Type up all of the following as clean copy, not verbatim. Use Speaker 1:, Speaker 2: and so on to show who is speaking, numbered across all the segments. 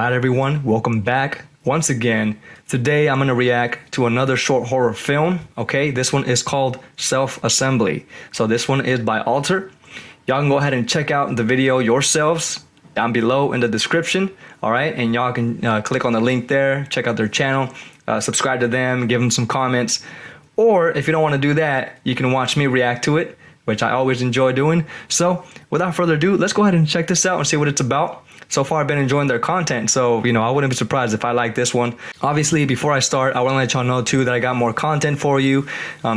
Speaker 1: Alright everyone, welcome back once again. Today I'm going to react to another short horror film, okay? This one is called Self-Assembly. So this one is by Alter. Y'all can go ahead and check out the video yourselves down below in the description, alright? And y'all can click on the link there, check out their channel, subscribe to them, give them some comments. Or if you don't want to do that, you can watch me react to it, which I always enjoy doing. So without further ado, let's go ahead and check this out and see what it's about. So far I've been enjoying their content, so I wouldn't be surprised if I like this one. Obviously, before I start, I want to let y'all know too that I got more content for you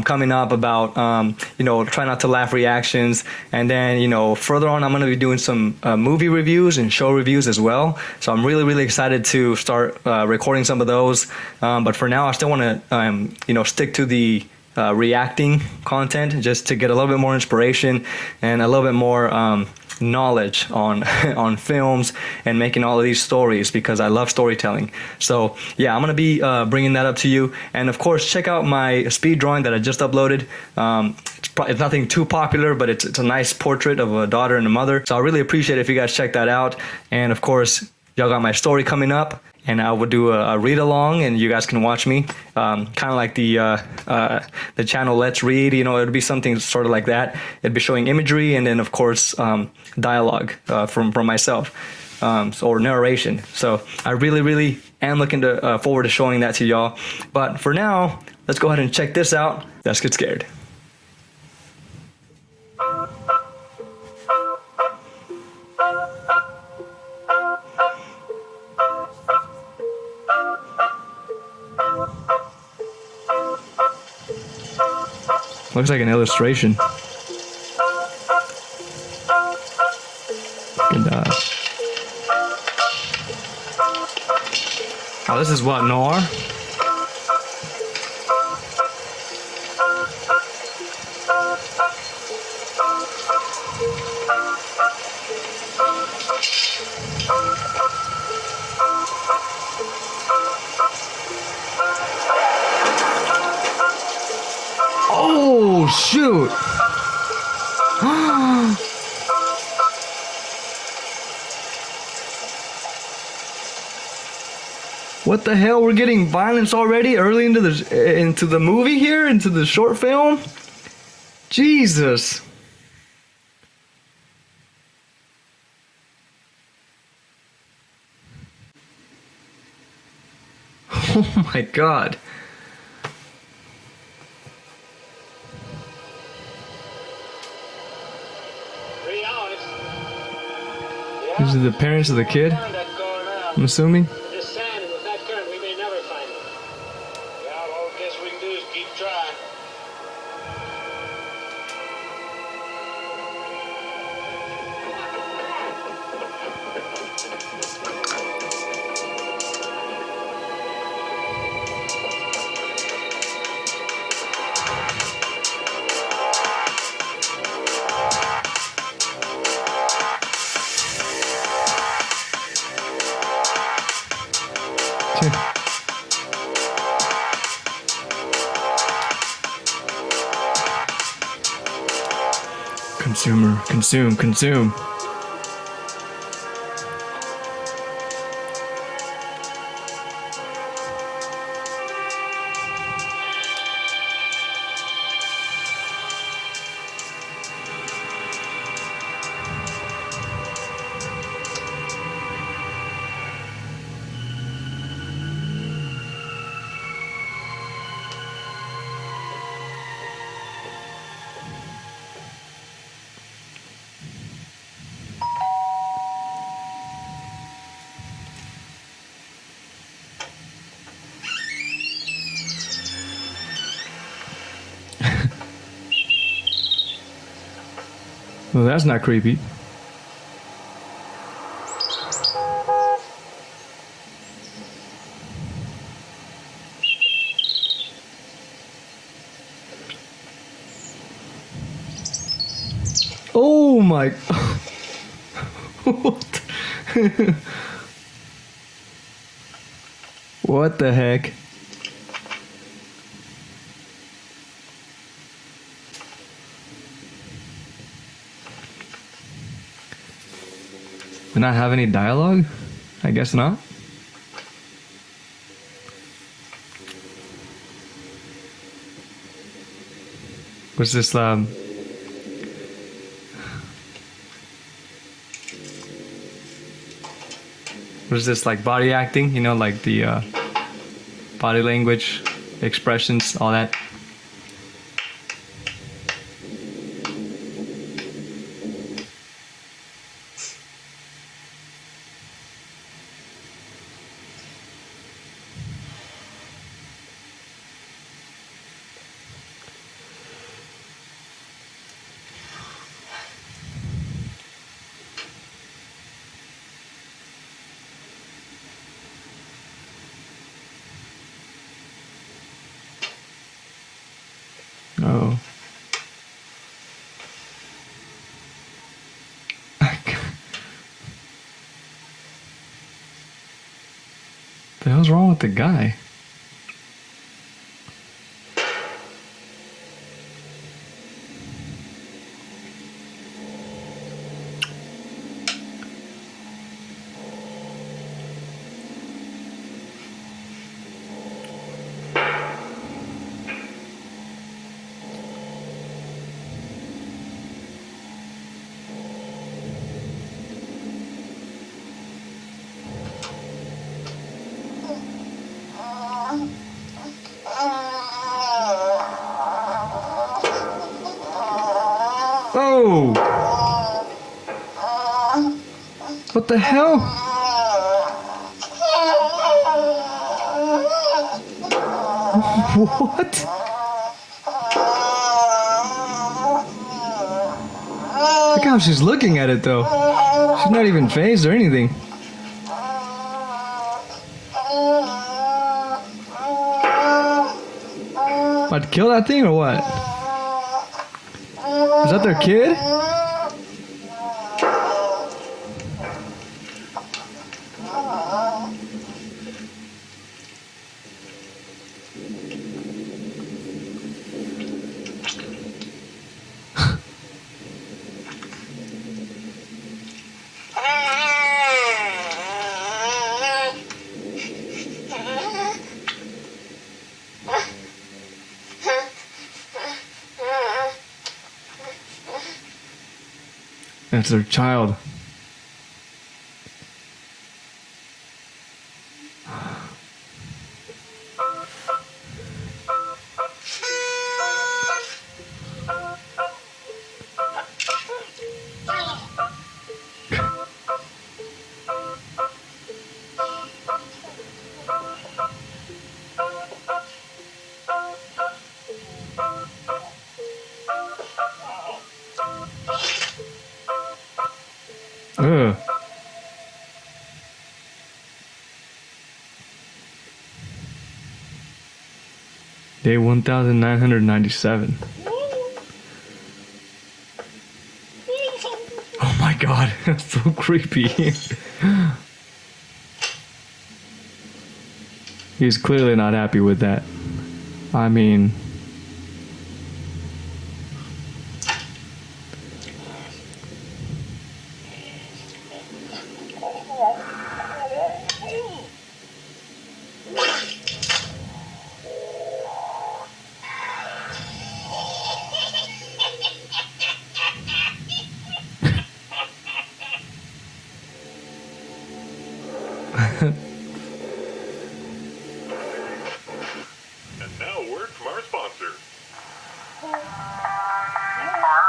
Speaker 1: coming up about try not to laugh reactions, and then further on I'm going to be doing some movie reviews and show reviews as well. So I'm really excited to start recording some of those, but for now I still want to stick to the reacting content just to get a little bit more inspiration and a little bit more knowledge on on films and making all of these stories, because I love storytelling. So yeah, I'm gonna be bringing that up to you, and of course check out my speed drawing that I just uploaded. It's nothing too popular, but it's a nice portrait of a daughter and a mother, so I really appreciate it if you guys check that out. And of course y'all got my story coming up, and I will do a read along, and you guys can watch me, kind of like the channel Let's Read. It'll be something sort of like that. It'd be showing imagery, and then of course dialogue from myself, or narration. So I really am looking forward to showing that to y'all. But for now, let's go ahead and check this out. Let's get scared. Looks like an illustration. And, oh, this is what, noir? Oh, shoot. What the hell? We're getting violence already early into the movie here, into the short film? Jesus. Oh my God. These are the parents of the kid, I'm assuming.
Speaker 2: This sand, and with that current, we may never find him. Yeah, all I guess we can do is keep trying.
Speaker 1: Consume. Well, that's not creepy. Oh my. What? What the heck? Did not have any dialogue? I guess not. Was this was this like body acting? You know, like the body language, expressions, all that. Oh. The hell's wrong with the guy? Oh! What the hell? What? Look how she's looking at it though. She's not even phased or anything. About to kill that thing or what? Is that their kid? That's their child. Ugh. Day 1997. Oh my god, that's so creepy. He's clearly not happy with that. I mean...
Speaker 3: And now a word from our sponsor.
Speaker 4: Part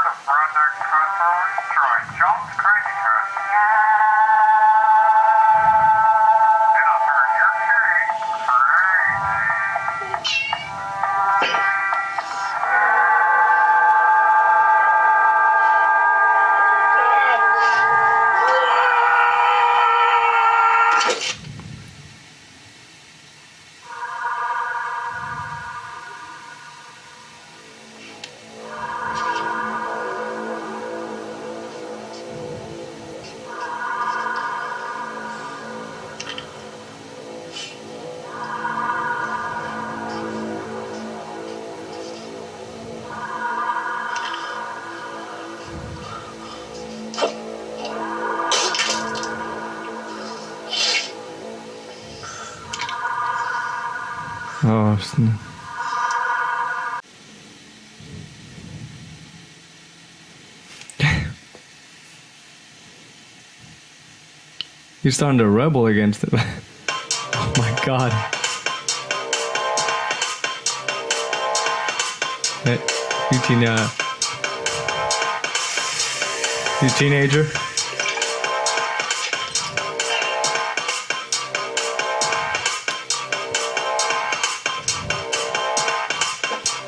Speaker 4: of Project Truthers, try Jones Crazy Truth. It'll turn your cheeks crazy.
Speaker 1: Oh, He's starting to rebel against it. Oh my god. Hey, you teenager?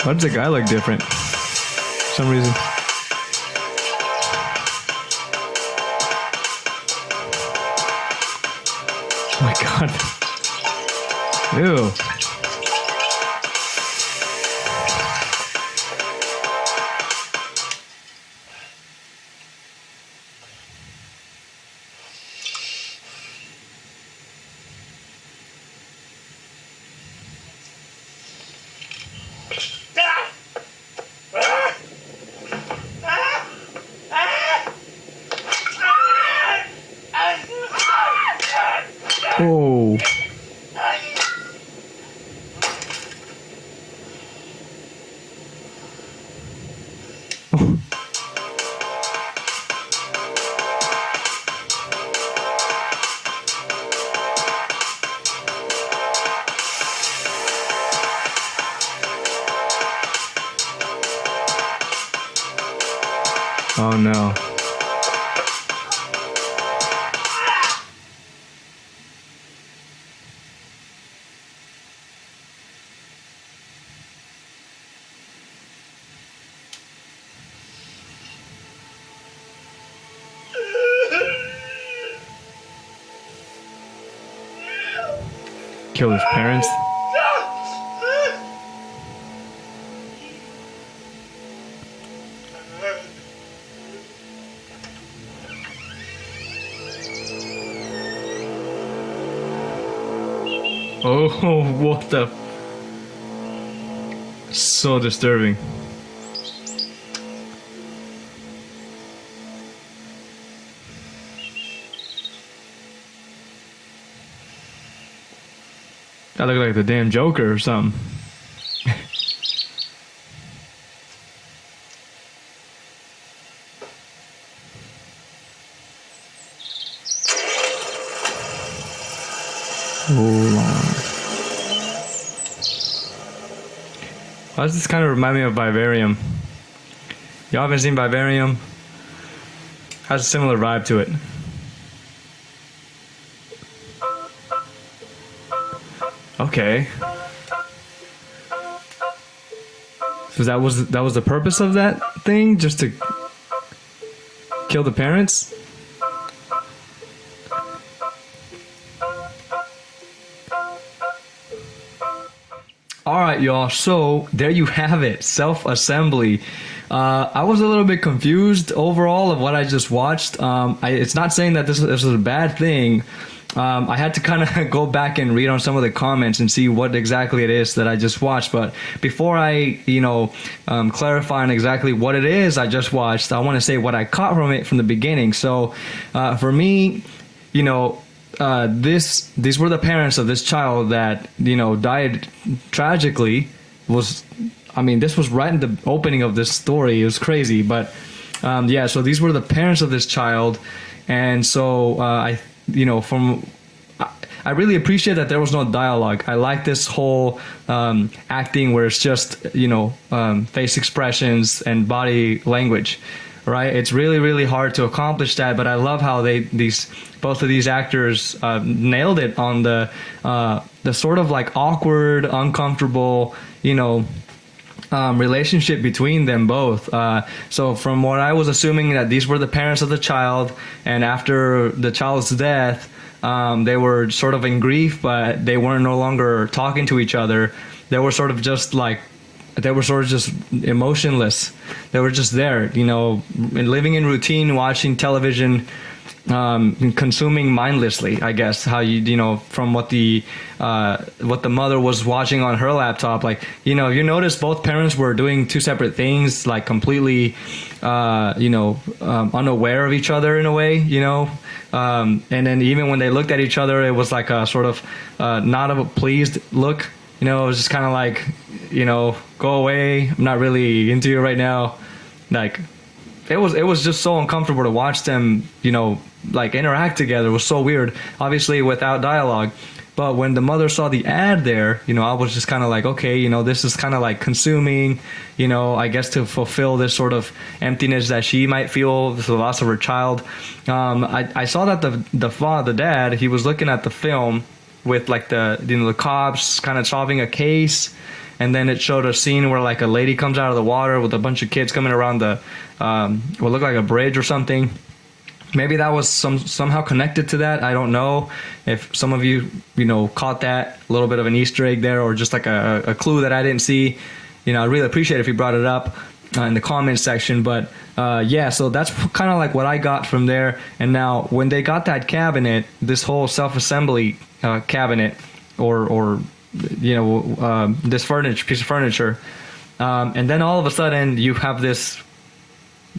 Speaker 1: Why does the guy look different? For some reason. Oh my god. Ew. Oh. Oh no. Kill his parents. Oh, what the? So disturbing. That look like the damn Joker or something. Hold on. Why does this kind of remind me of Vivarium? Y'all haven't seen Vivarium? Has a similar vibe to it. Okay. So that was the purpose of that thing? Just to kill the parents? Alright, y'all, so there you have it, Self-Assembly. I was a little bit confused overall of what I just watched. It's not saying that this is a bad thing. I had to kind of go back and read on some of the comments and see what exactly it is that I just watched. But before I, clarify on exactly what it is I just watched, I want to say what I caught from it from the beginning. So for me, these were the parents of this child that died tragically. This was right in the opening of this story. It was crazy, but so these were the parents of this child, and so I really appreciate that there was no dialogue. I like this whole acting where it's just face expressions and body language. Right, it's really, really hard to accomplish that, but I love how both of these actors nailed it on the sort of like awkward, uncomfortable, relationship between them both. So from what I was assuming, that these were the parents of the child, and after the child's death, they were sort of in grief, but they weren't no longer talking to each other. They were sort of just emotionless. They were just there, living in routine, watching television, consuming mindlessly, I guess. How from what the mother was watching on her laptop, you notice both parents were doing two separate things, like completely, unaware of each other in a way, and then even when they looked at each other, it was like a sort of not a pleased look. It was just kind of like, go away. I'm not really into you right now. Like, it was just so uncomfortable to watch them, like interact together. It was so weird, obviously without dialogue. But when the mother saw the ad there, I was just kind of like, okay, this is kind of like consuming, I guess to fulfill this sort of emptiness that she might feel with the loss of her child. I saw that the dad, he was looking at the film with like the cops kind of solving a case. And then it showed a scene where like a lady comes out of the water with a bunch of kids coming around what looked like a bridge or something. Maybe that was somehow connected to that. I don't know if some of you, caught that, a little bit of an Easter egg there, or just like a clue that I didn't see. I'd really appreciate it if you brought it up in the comments section. But yeah, so that's kind of like what I got from there. And now when they got that cabinet, this whole self-assembly cabinet, or this piece of furniture, and then all of a sudden you have this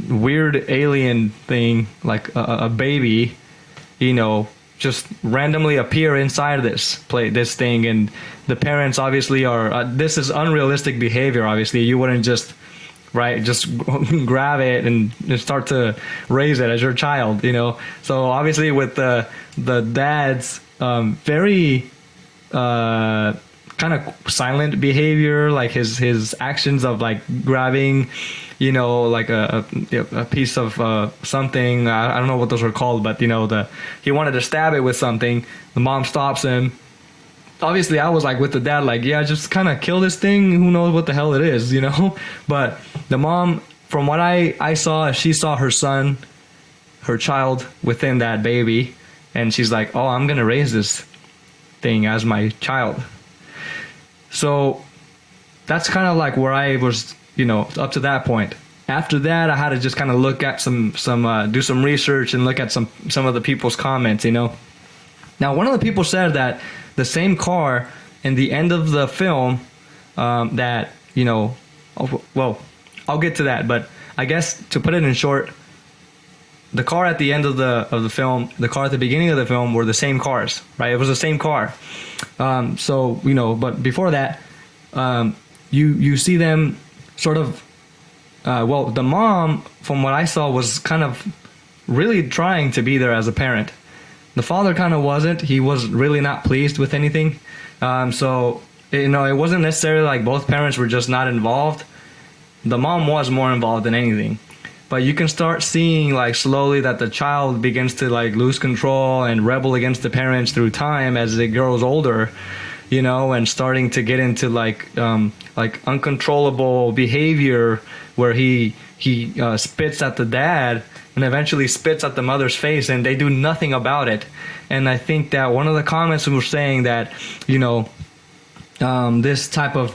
Speaker 1: weird alien thing, like a baby, just randomly appear inside this thing, and the parents obviously are. This is unrealistic behavior. Obviously, you wouldn't just grab it and start to raise it as your child, So obviously, with the dad's very kind of silent behavior, like his actions of like grabbing, like a piece of something. I don't know what those are called, but he wanted to stab it with something. The mom stops him. Obviously, I was like with the dad, like, yeah, just kind of kill this thing. Who knows what the hell it is, But the mom, from what I saw, she saw her child within that baby, and she's like, oh, I'm gonna raise this thing as my child. So that's kind of like where I was, up to that point. After that, I had to just kind of look at do some research and look at some of the people's comments, Now, one of the people said that the same car in the end of the film, that, well, I'll get to that, but I guess to put it in short, the car at the end of the film, the car at the beginning of the film were the same cars, right? It was the same car. So, but before that, you see them sort of, the mom, from what I saw, was kind of really trying to be there as a parent. The father kind of wasn't. He was really not pleased with anything. So, it wasn't necessarily like both parents were just not involved. The mom was more involved than anything. But you can start seeing like slowly that the child begins to like lose control and rebel against the parents through time as it grows older, and starting to get into like uncontrollable behavior where he spits at the dad and eventually spits at the mother's face, and they do nothing about it. And I think that one of the comments was saying that, this type of,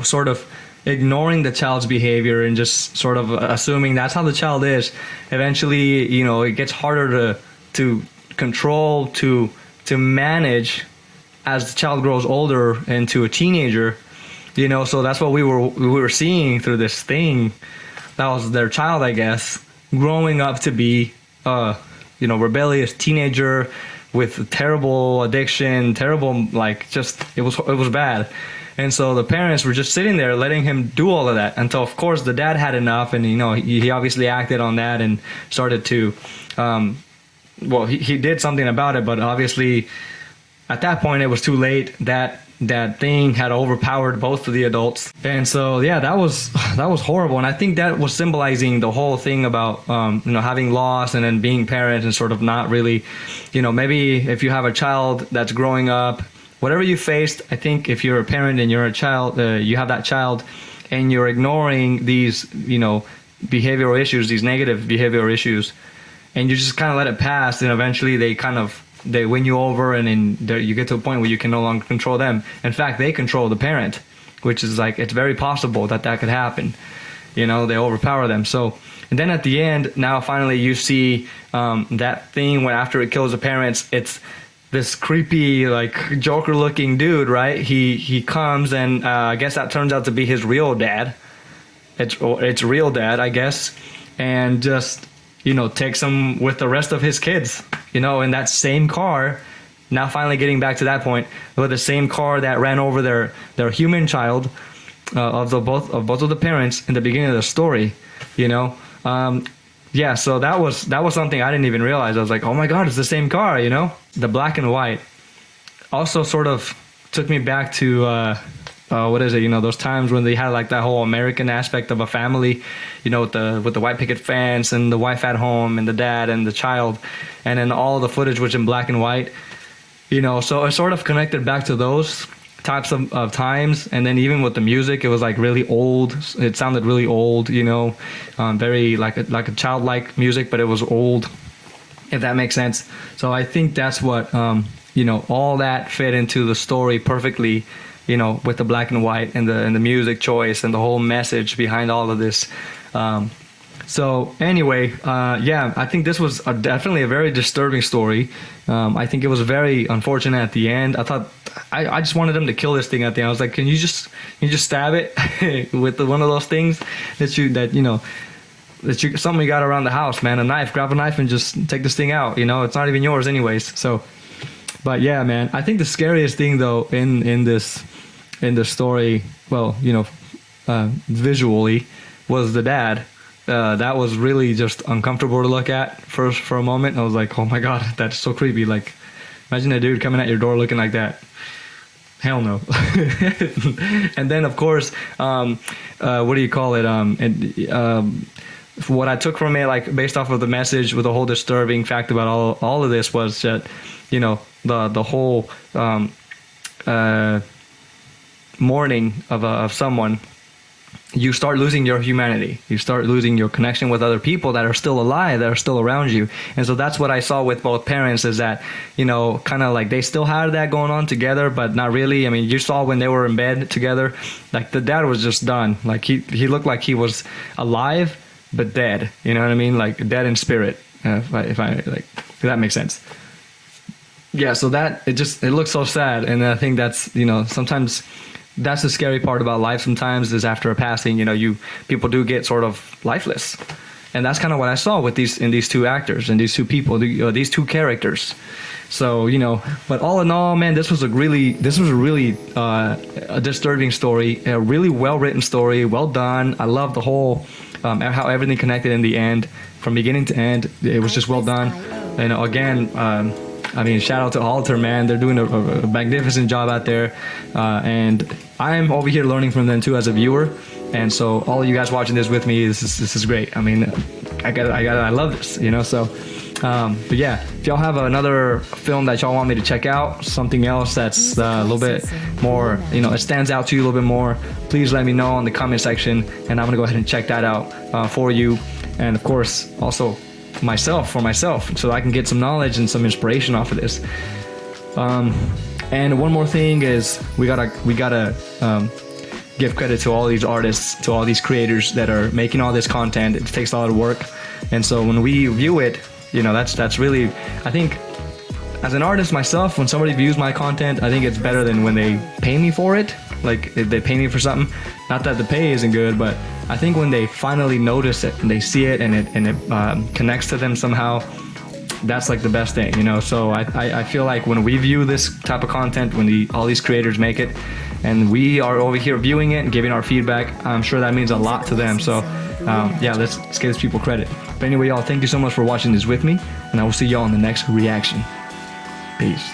Speaker 1: sort of ignoring the child's behavior and just sort of assuming that's how the child is, eventually, it gets harder to control, to manage as the child grows older into a teenager, so that's what we were seeing through this thing. That was their child, I guess, growing up to be rebellious teenager with terrible addiction, terrible, like, just it was bad. And so the parents were just sitting there letting him do all of that until, of course, the dad had enough, and he obviously acted on that and started to he did something about it, but obviously at that point it was too late. That thing had overpowered both of the adults. And so yeah, that was horrible. And I think that was symbolizing the whole thing about having loss and then being parents and sort of not really, maybe if you have a child that's growing up, whatever you faced, I think if you're a parent and you're a child, you have that child, and you're ignoring these, behavioral issues, these negative behavioral issues, and you just kind of let it pass, and eventually they win you over, and then you get to a point where you can no longer control them. In fact, they control the parent, which is like, it's very possible that could happen. They overpower them. So, and then at the end, now finally you see that thing where after it kills the parents, it's this creepy, like, Joker-looking dude, right? He comes, and I guess that turns out to be his real dad. It's real dad, I guess, and just takes him with the rest of his kids, in that same car. Now finally getting back to that point, with the same car that ran over their human child, of both of the parents in the beginning of the story, Yeah, so that was something I didn't even realize. I was like, oh my god, it's the same car, you know? The black and white also sort of took me back to what is it? You know, those times when they had like that whole American aspect of a family, you know, with the white picket fence and the wife at home and the dad and the child, and then all the footage was in black and white. You know, so it sort of connected back to those types of times. And then even with the music, it was like really old. It sounded really old, you know, very like a childlike music, but it was old, if that makes sense. So I think that's what, you know, all that fit into the story perfectly, you know, with the black and white and the music choice and the whole message behind all of this. So anyway, yeah, I think this was definitely a very disturbing story. I think it was very unfortunate at the end. I thought I just wanted them to kill this thing at the end. I was like, can you just stab it with one of those things something you got around the house, man, a knife. Grab a knife and just take this thing out. You know, it's not even yours anyways. So, but yeah, man, I think the scariest thing though in this story, well, you know, visually, was the dad. That was really just uncomfortable to look at first for a moment. I was like, oh my god, that's so creepy. Like, imagine a dude coming at your door looking like that. Hell no. And then of course, what do you call it? What I took from it, like based off of the message, with the whole disturbing fact about all of this, was that, you know, the whole mourning of someone, you start losing your humanity. You start losing your connection with other people that are still alive, that are still around you. And so that's what I saw with both parents, is that, you know, kind of like they still had that going on together, but not really. I mean, you saw when they were in bed together, like the dad was just done. Like he looked like he was alive, but dead. You know what I mean? Like dead in spirit. If that makes sense. Yeah. So it looks so sad. And I think that's, you know, sometimes that's the scary part about life sometimes, is after a passing, you know, people do get sort of lifeless. And that's kind of what I saw with these two actors and these two people, these two characters. So, you know, but all in all, man, this was a really a disturbing story, a really well written story, well done. I love the whole how everything connected in the end, from beginning to end. It was just well done. And again, I mean, shout out to Alter, man. They're doing a magnificent job out there, and I'm over here learning from them too as a viewer. And so all of you guys watching this with me, this is great. I mean, I love this, you know. So, but yeah, if y'all have another film that y'all want me to check out, something else that's a little bit more, you know, it stands out to you a little bit more, please let me know in the comment section, and I'm gonna go ahead and check that out for you. And of course, also for myself, so I can get some knowledge and some inspiration off of this. And one more thing is we gotta give credit to all these artists, to all these creators that are making all this content. It takes a lot of work, and so when we view it, you know, that's really, I think, as an artist myself, when somebody views my content, I think it's better than when they pay me for it. Like, if they pay me for something, not that the pay isn't good, but I think when they finally notice it and they see it and it connects to them somehow, that's like the best thing, you know. So I feel like when we view this type of content, when all these creators make it, and we are over here viewing it and giving our feedback, I'm sure that means a lot to them. So yeah, let's give these people credit. But anyway, y'all, thank you so much for watching this with me, and I will see y'all in the next reaction. Peace.